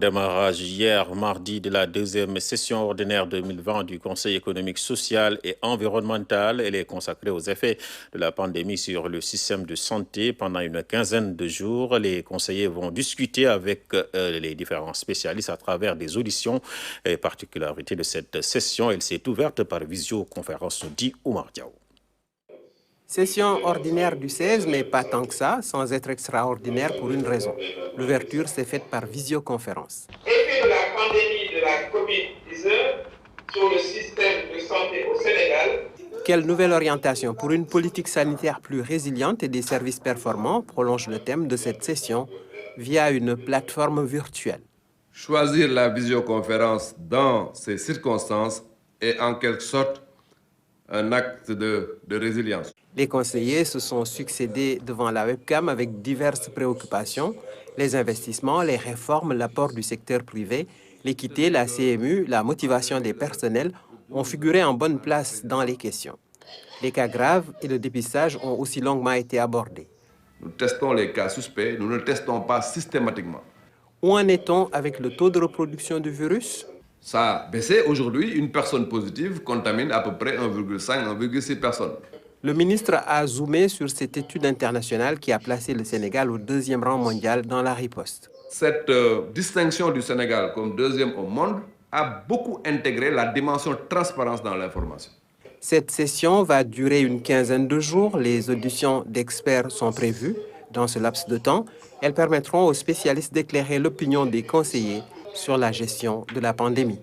Démarrage hier, mardi, de la deuxième session ordinaire 2020 du Conseil économique, social et environnemental. Elle est consacrée aux effets de la pandémie sur le système de santé. Pendant une quinzaine de jours, les conseillers vont discuter avec les différents spécialistes à travers des auditions. Et particularité de cette session, elle s'est ouverte par visioconférence, dit Oumar Diaw. Session ordinaire du 16, mais pas tant que ça, sans être extraordinaire pour une raison. L'ouverture s'est faite par visioconférence. Effet de la pandémie de la COVID-19 sur le système de santé au Sénégal. Quelle nouvelle orientation pour une politique sanitaire plus résiliente et des services performants prolonge le thème de cette session via une plateforme virtuelle. Choisir la visioconférence dans ces circonstances est en quelque sorte un acte de résilience. Les conseillers se sont succédés devant la webcam avec diverses préoccupations, les investissements, les réformes, l'apport du secteur privé, l'équité, la CMU, la motivation des personnels ont figuré en bonne place dans les questions. Les cas graves et le dépistage ont aussi longuement été abordés. Nous testons les cas suspects, nous ne le testons pas systématiquement. Où en est-on avec le taux de reproduction du virus? Ça a baissé aujourd'hui, une personne positive contamine à peu près 1,5, 1,6 personnes. Le ministre a zoomé sur cette étude internationale qui a placé le Sénégal au deuxième rang mondial dans la riposte. Cette distinction du Sénégal comme deuxième au monde a beaucoup intégré la dimension transparence dans l'information. Cette session va durer une quinzaine de jours. Les auditions d'experts sont prévues. Dans ce laps de temps, elles permettront aux spécialistes d'éclairer l'opinion des conseillers sur la gestion de la pandémie.